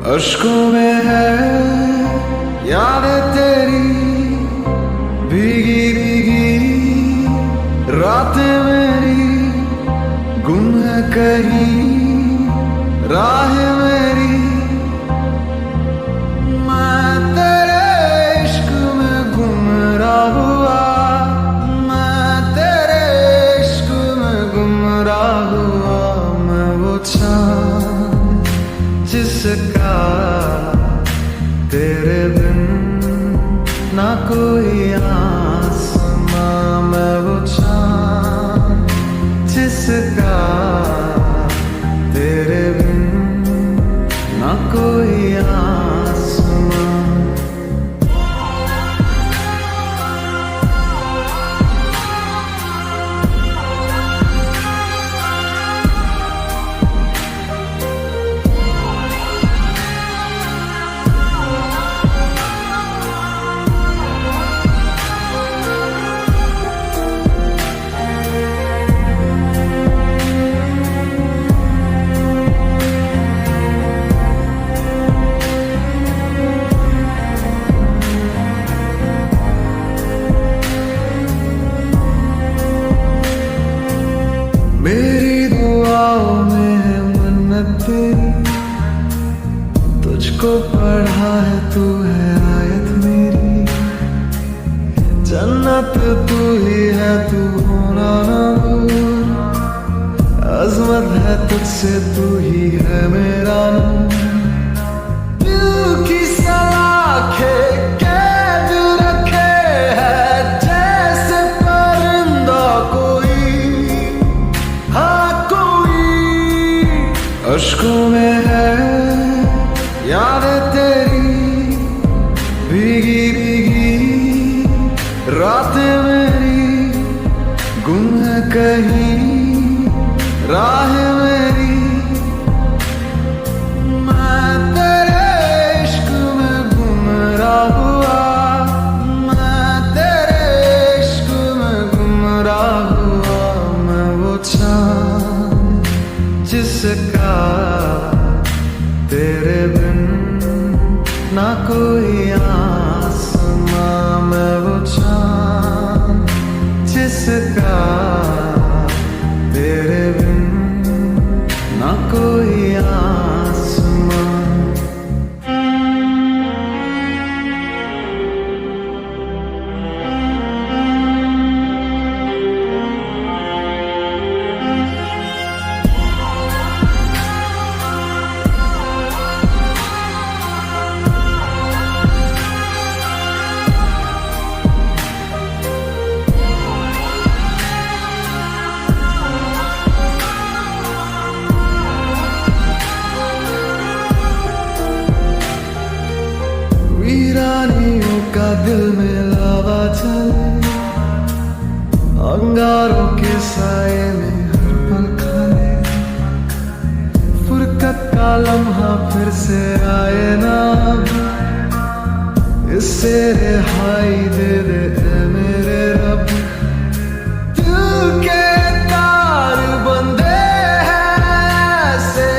अश्कों में है यादें तेरी, भीगी भीगी रातें मेरी, गुम है कहीं राह मेरी। मैं तेरे इश्क में गुमराह हुआ, मैं तेरे इश्क में गुमराह हुआ। मैं वो चाँद जिसका तेरे बिन ना कोई आसमां। मैं वो चाँद जिसका तेरे बिन ना कोई आसमां। मेरी दुआओं में है मन्नत तेरी, तुझको पढ़ा है तू है आयत मेरी। जन्नत तू ही है तू होना ना दूर, अज़मत है तुझसे तू ही है मेरा नूर। दिल की सलाखें कैद रखे है जैसे परिंदा कोई, हाँ कोई। अश्कों में है यादें तेरी, भीगी भीगी रातें मेरी, गुम है कहीं राह मेरी। मैं तेरे इश्क में गुमराह हुआ, मैं तेरे इश्क में गुमराह हुआ। मैं वो चाँद जिसका तेरे बिन ना कोई आसमां। मैं वो चाँद जिसका तेरे बिन ना कोई आसमां। वीरानियों का दिल में लावा चले, अंगारों के साए में हर पल खाए। फुरकत का लम्हा फिर से आए ना, इससे रिहाई दे दे ऐ मेरे रब। दिल के तार बंधे हैं ऐसे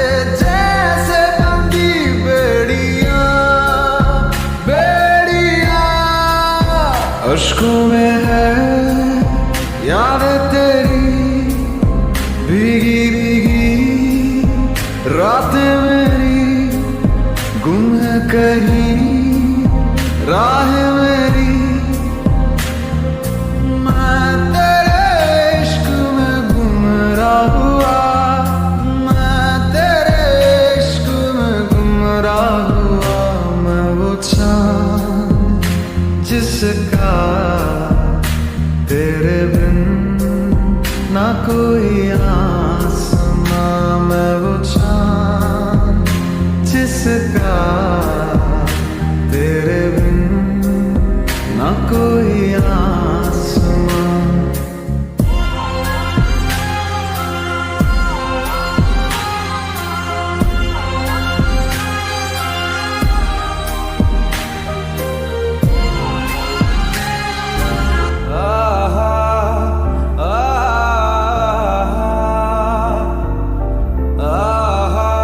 जैसे बंदी बेड़ियां, अश्कों में है यादें तेरी, भीगी भीगी रातें मेरी, गुम है कहीं राह मेरी। मैं तेरे इश्क में गुमराह हुआ, मैं तेरे इश्क में गुमराह हुआ। मैं वो चाँद जिसका तेरे बिन ना कोई आसमां। मैं वो चाँद जिसका तेरे बिन ना कोई आसमां। ah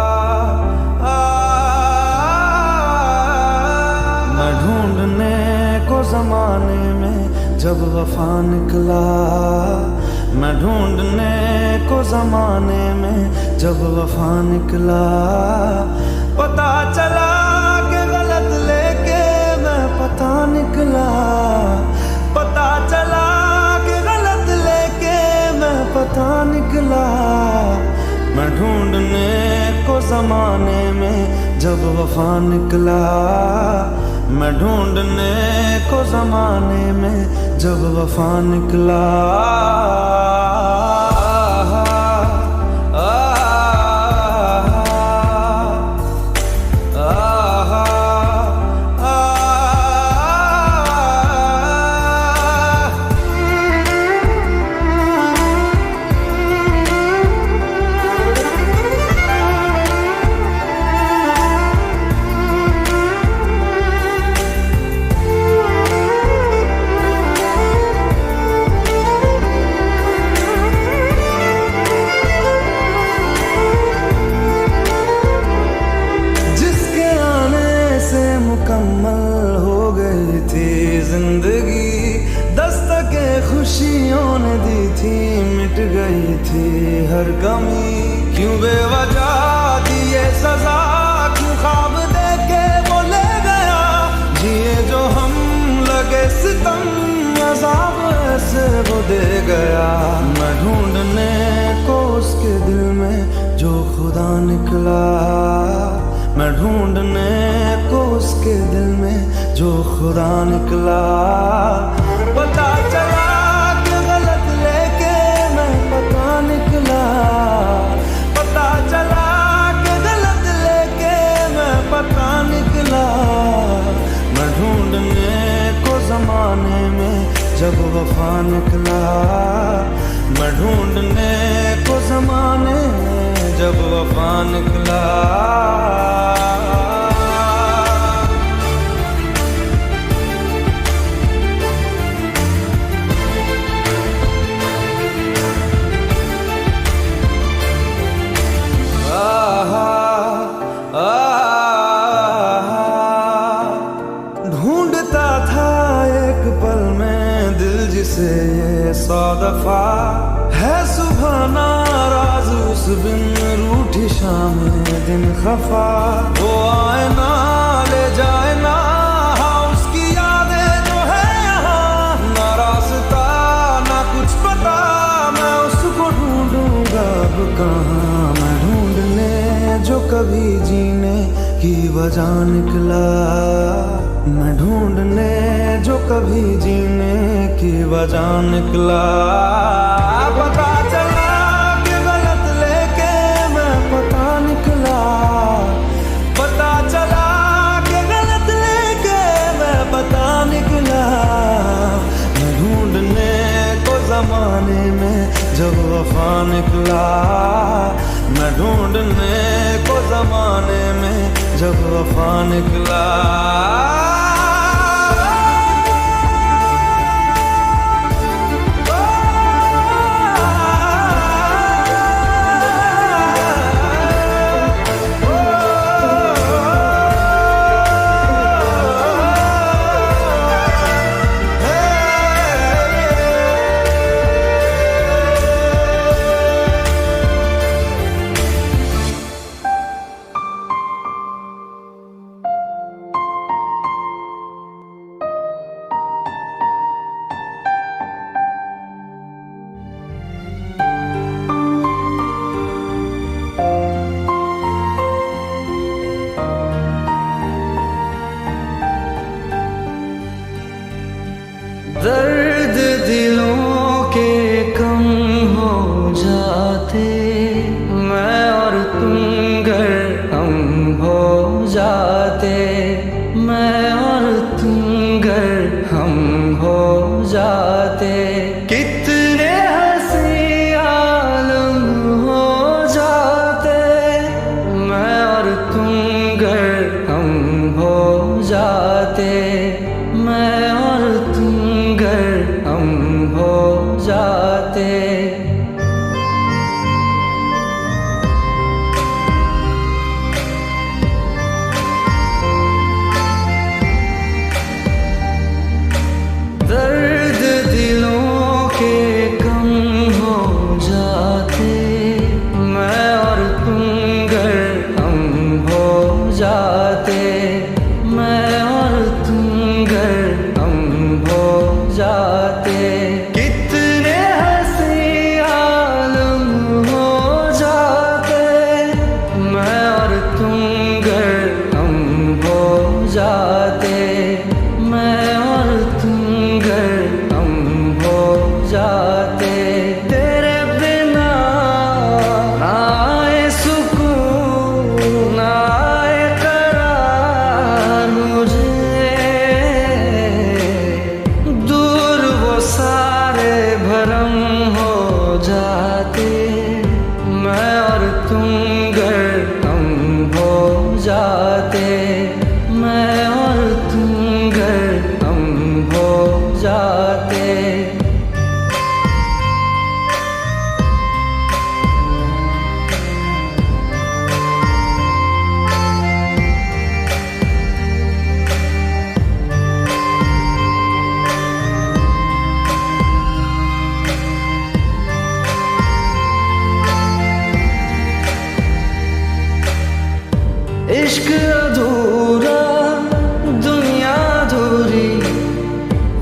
ढूंढने को जमाने में जब वफा निकला, पता चला कि गलत लेके मैं पता निकला, पता चला कि गलत लेके मैं पता निकला। मैं ढूंढने को जमाने में जब वफा निकला, मैं ढूंढने को जमाने में जब वफा निकला। मुकम्मल हो गई थी जिंदगी, दस्तके खुशियों ने दी थी, मिट गई थी हर कमी। क्यों बेवजह दिए सजा, क्यों ख्वाब देके वो ले गया, जिए जो हम लगे सितम, अज़ाब ऐसे वो दे गया। मैं ढूंढने को उसके दिल में जो खुदा निकला, मैं ढूंढने को उसके दिल में जो खुदा निकला। पता चला कि गलत लेके मैं पता निकला, पता चला कि गलत लेके मैं पता निकला। मैं ढूंढने को जमाने में जब वफा निकला, मैं ढूंढने को जमाने में जब वफा निकला। ढूंढता था एक पल में दिल जिसे ये 100 दफा, है सुबह नाराज उस बिन रूठी शाम दिन खफा। वो आए ना ले जाए ना, हाँ उसकी यादें जो है यहाँ, ना रास्ता ना कुछ पता, मैं उसको ढूंढूंगा अब कहाँ। मैं ढूंढने जो कभी जीने की वजह निकला, मैं ढूंढने जो कभी जीने की वजह निकला। पता चला कि गलत लेके मैं पता निकला, पता चला कि गलत लेके मैं पता निकला। मैं ढूंढने को जमाने में जब वफा निकला, मैं ढूंढने को जमाने में जब वफा निकला। इश्क अधूरा दुनिया अधूरी,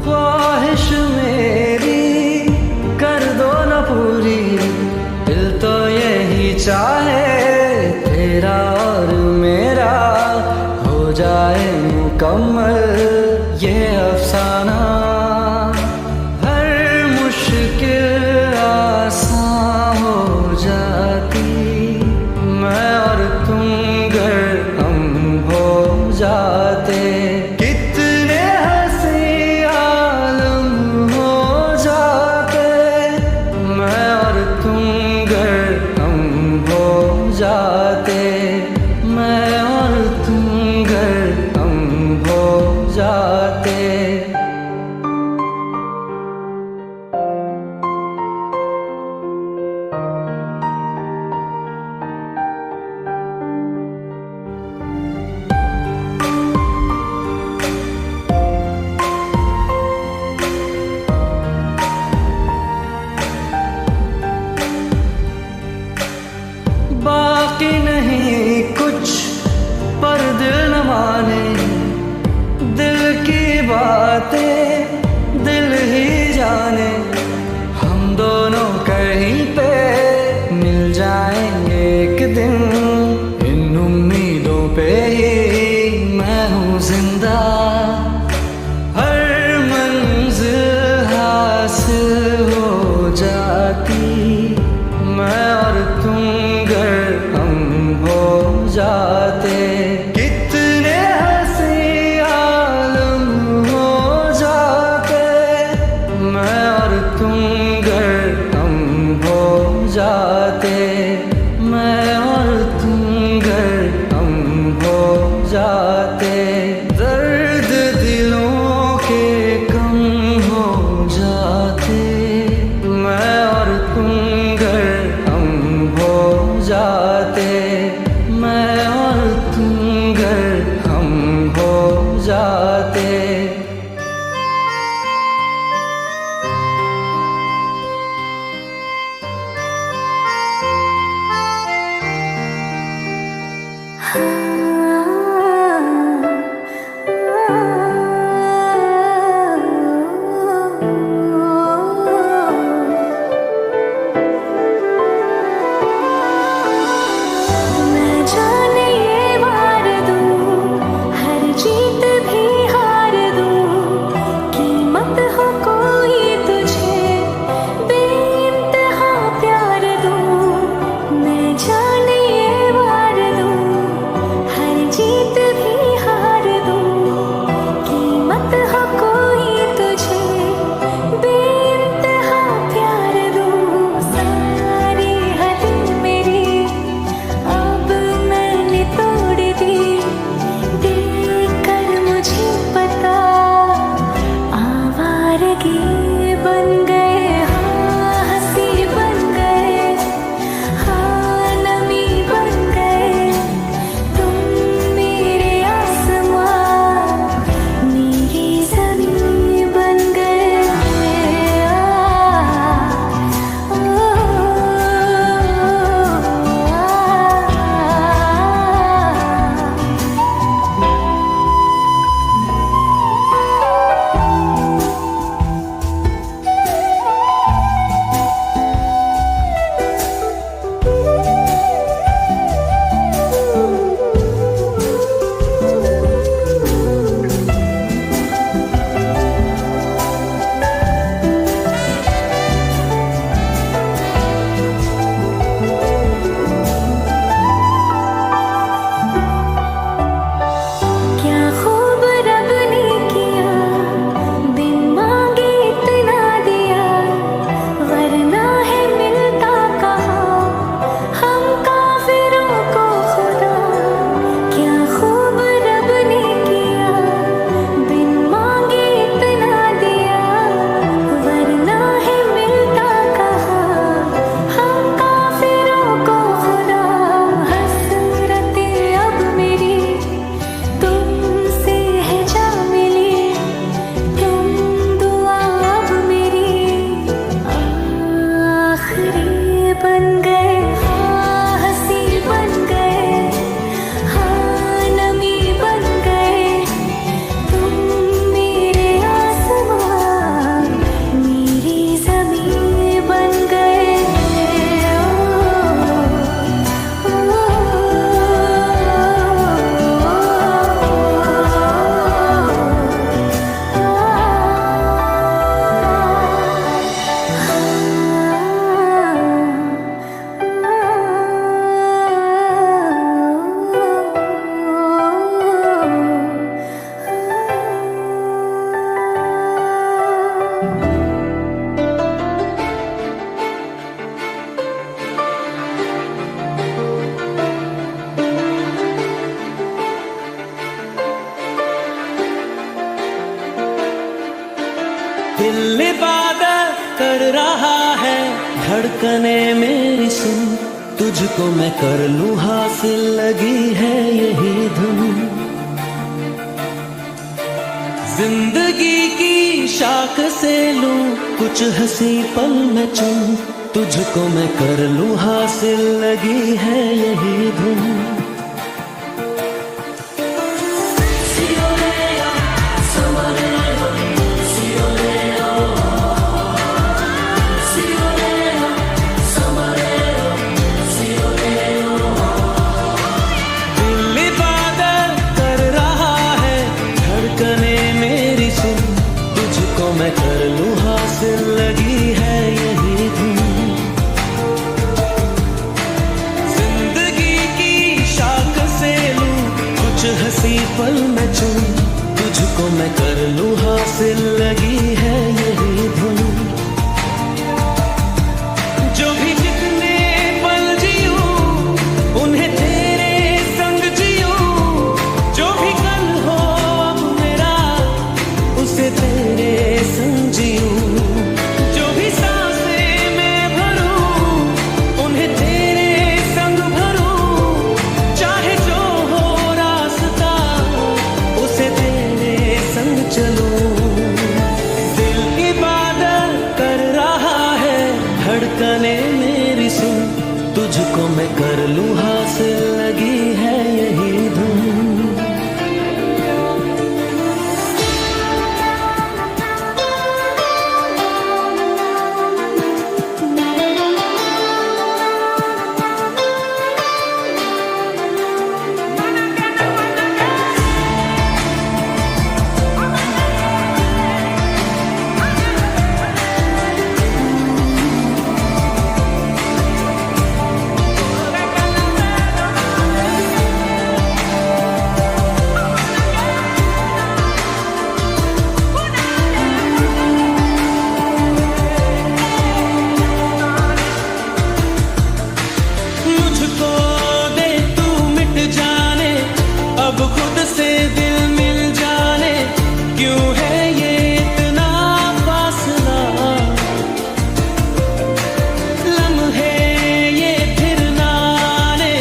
ख्वाहिश मेरी कर दो न पूरी। दिल तो यही चाहे तेरा और मेरा हो जाए मुकम्मल ये अफसाना। हर मुश्किल आसान हो जाती, मैं और तुम गर हम हो जाते। कितने हंसी आलम हो जाते, मैं और तुम गर हम हो जाते। मैं और तुम गर हम हो जाते। बाकी नहीं कुछ पर दिल न माने, दिल की बातें दिल ही जाने। हम दोनों कहीं पे मिल जाएंगे एक दिन, इन उम्मीदों पे ही मैं हूँ जिंदा। हर मंजिल हासिल हो जाती, मैं और तुम गर हम हो जाते। कितने हंसी आलम हो जाते, मैं और तुम गर हम हो जाते। मैं और तुम गर हम हो जाते। दर्द दिलों के कम हो जाते, मैं और तुम गर हम हो जाते। मैं और तुम गर हम हो जाते। बन गए, हाँ हंसी बन गए, हाँ धड़कने मेरी सुन, तुझको मैं कर लूं हासिल, लगी है यही धुन। जिंदगी की शाख से लूं कुछ हंसी पल में चुन, तुझको मैं कर लूं हासिल, लगी है यही धुन। मैं कर लूं हासिल, लगी है यही धुन। जिंदगी की शाख से लूं कुछ हंसी पल में चुन, तुझको मैं कर लूं हासिल, लगी है यही धुन। जो भी जितने पल जियूं उन्हें तेरे संग जियूं, जो भी कल हो अब मेरा उसे तेरे संजीऊं, जो भी सांसें मैं भरूं उन्हें तेरे संग भरूं, चाहे जो हो रास्ता उसे तेरे संग चलूं। दिल इबादत कर रहा है, धड़कने मेरी सुन, तुझको मैं कर लूं हासिल, लगी है यही धुन। अब खुद से दिल मिल जाने, क्यों है ये इतना फासला। लम्हे ये फिर ना आने,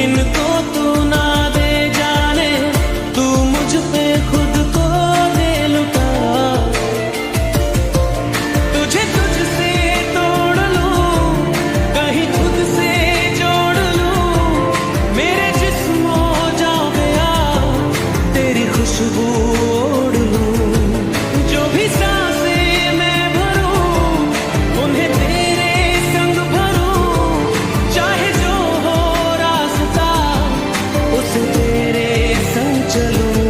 इनको तू ना दे जाने, तू मुझ पे खुद को दे लुटा। तुझे तुझसे तोड़ लूं, कहीं खुद से जोड़ लूं, मेरे जिस्मों खुशबू ओढ़ लूं, जो भी सांसें मैं भरूं उन्हें तेरे संग भरूं, चाहे जो हो रास्ता उसे तेरे संग चलूं।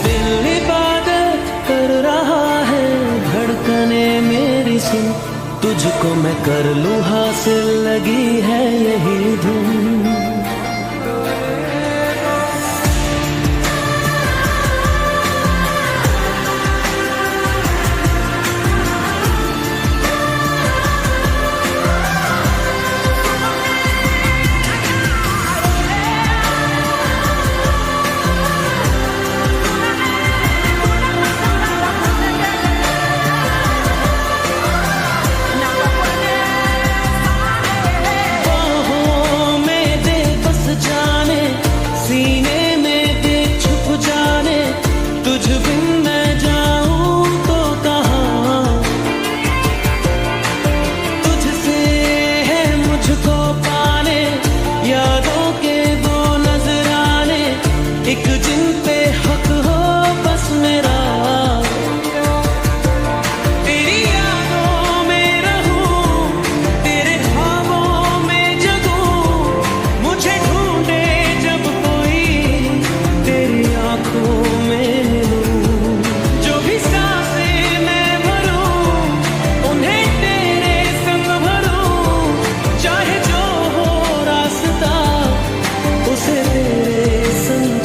दिल इबादत कर रहा है, धड़कने मेरी सुन, तुझको मैं कर लूं हासिल, लगी है यही धुन। एक जिन पे हक हो बस मेरा, तेरी यादों में रहूं, तेरे ख्वाबों में जगूं, मुझे ढूंढे जब कोई तेरी आंखों में मिलूं, जो भी सांसें मैं भरूं उन्हें तेरे संग भरूं, चाहे जो हो रास्ता उसे तेरे संग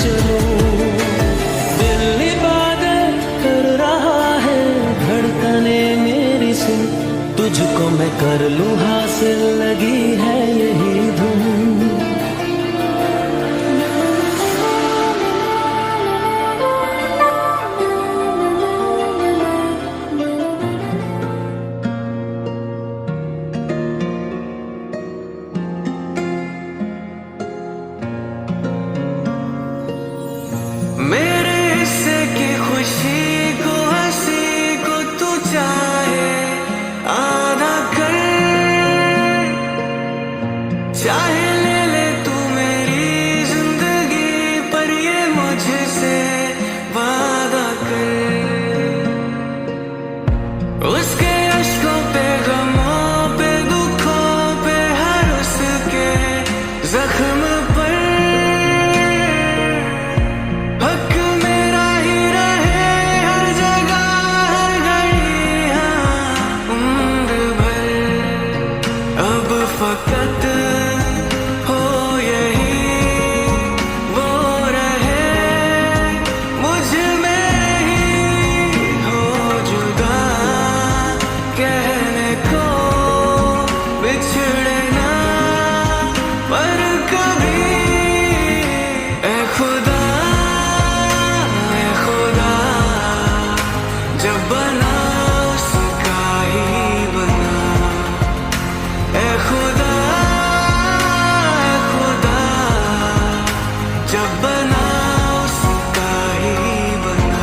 तुझको मैं कर लूं हासिल, लगी है यही धुन। चाहे ले ले तू मेरी जिंदगी, पर ये मुझसे वादा कर। उसके अश्कों पे, गमों पे, दुखों पे, हर उसके जख्म पर हक मेरा ही रहे हर जगह, हर घड़ी, हाँ उम्र भर। अब फकत हो यही वो रहे, मुझ में ही हो जुदा, कहने को बिछड़े ना पर कभी। ए खुदा जब बना उसका ही बना। ए खुदा जब बना उसका ही बना।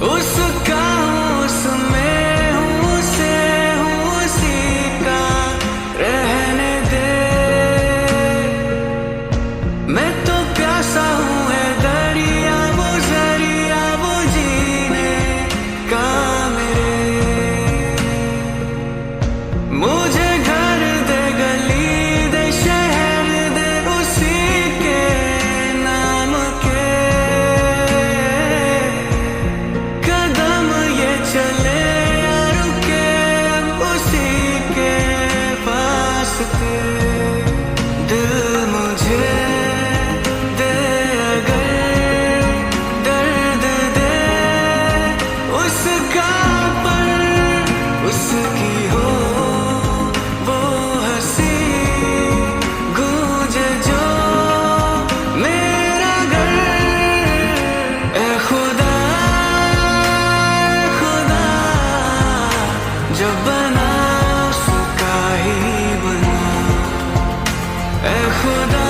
उसका उसमें हूँ, उसे हूँ, उसी का रहने दे। मैं तो प्यासा हूँ है दरिया, वो जरिया, वो जीने का मेरे। मुझे घर दे, गली दे, शहर दे, उसी के नाम के। कदम ये चले या रुके, उसी के पास थे। दिल मुझे दे अगर दर्द दे, उसका पर उसकी हो वो हंसी, गूंजे जो मेरा घर। ए खुदा जब बना उसका ही बना। ए खुदा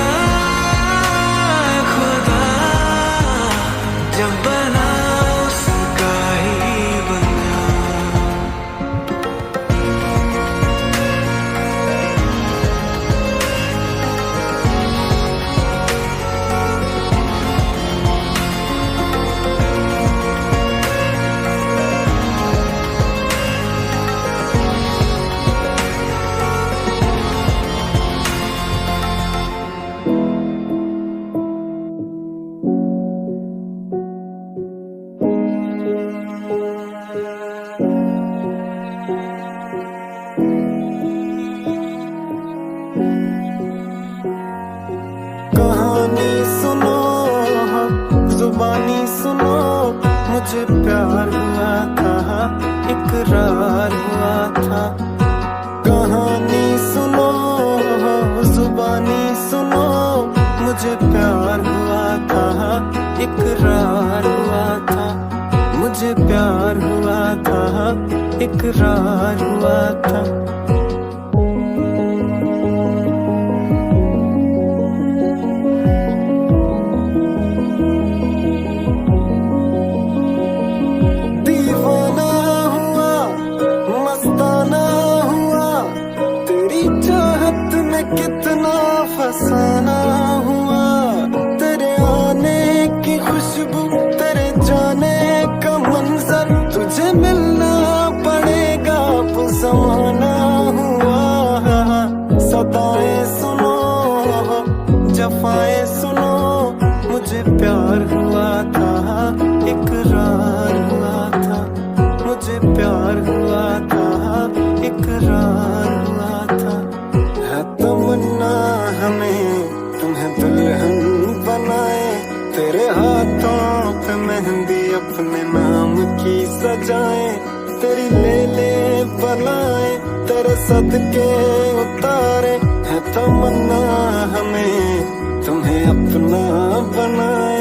जब बना उसका ही बना। कहानी सुनो, जुबानी सुनो, मुझे प्यार हुआ था, इकरार हुआ था। कहानी सुनो, जुबानी सुनो, मुझे प्यार हुआ था, इकरार हुआ था। मुझे प्यार हुआ था, इकरार हुआ था। कितना फसाना हुआ, तेरे आने की खुशबू, तेरे जाने का मंजर, तुझे मिलना पड़ेगा वो ज़माना हुआ। सदाएं सुनो, जफाएं सुनो, मुझे प्यार हुआ था, इकरार हुआ था। मुझे प्यार हुआ था, इकरार हुआ था। तमन्ना हमें तुम्हें दुल्हन बनाए, तेरे हाथों पे मेहंदी अपने नाम की सजाए। तेरी ले ले बनाए, तेरे सदके उतारे। है तमन्ना हमें तुम्हें अपना बनाए।